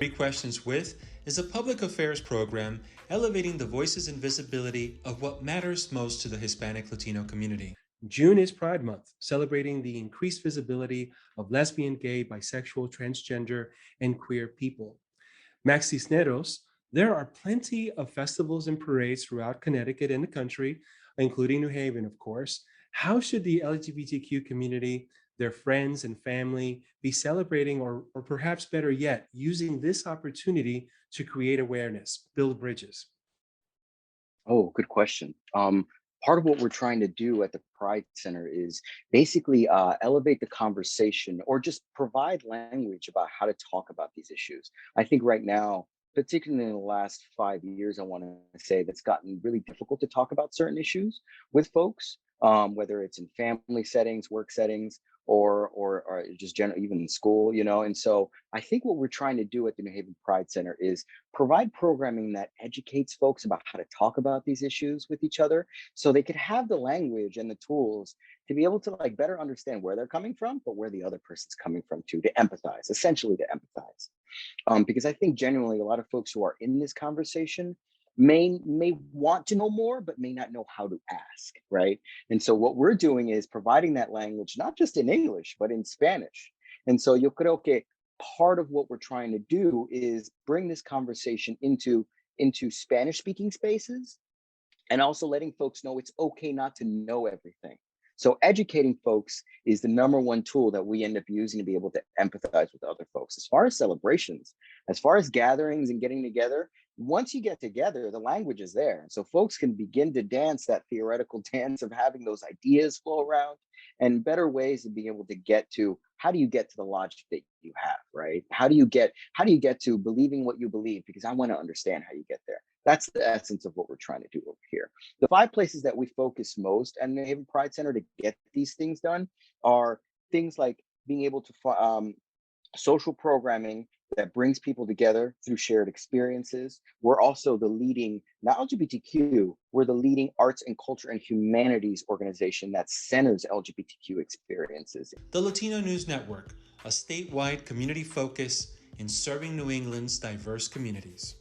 Three Questions With is a public affairs program elevating the voices and visibility of what matters most to the Hispanic Latino community. June is Pride Month, celebrating the increased visibility of lesbian, gay, bisexual, transgender, and queer people. Max Cisneros, there are plenty of festivals and parades throughout Connecticut and the country, including New Haven, of course. How should the LGBTQ community, their friends and family, be celebrating or perhaps better yet, using this opportunity to create awareness, build bridges? Oh, good question. Part of what we're trying to do at the Pride Center is basically elevate the conversation or just provide language about how to talk about these issues. I think right now, particularly in the last 5 years, I want to say that's gotten really difficult to talk about certain issues with folks, whether it's in family settings, work settings, or just general, even in school, you know. And so I think what we're trying to do at the New Haven Pride Center is provide programming that educates folks about how to talk about these issues with each other so they could have the language and the tools to be able to like better understand where they're coming from, but where the other person's coming from too, to empathize, essentially to empathize. Because I think genuinely a lot of folks who are in this conversation may want to know more, but may not know how to ask, right? And so what we're doing is providing that language, not just in English, but in Spanish. And so yo creo que part of what we're trying to do is bring this conversation into Spanish speaking spaces and also letting folks know it's okay not to know everything. So educating folks is the number one tool that we end up using to be able to empathize with other folks. As far as celebrations, as far as gatherings and getting together, once you get together, the language is there. So folks can begin to dance that theoretical dance of having those ideas flow around and better ways of being able to get to how do you get to the logic that you have, right? How do you get to believing what you believe? Because I want to understand how you get there. That's the essence of what we're trying to do over here. The five places that we focus most at New Haven Pride Center to get these things done are things like being able to social programming that brings people together through shared experiences. We're also the leading, not LGBTQ, we're the leading arts and culture and humanities organization that centers LGBTQ experiences. The Latino News Network, a statewide community focus in serving New England's diverse communities.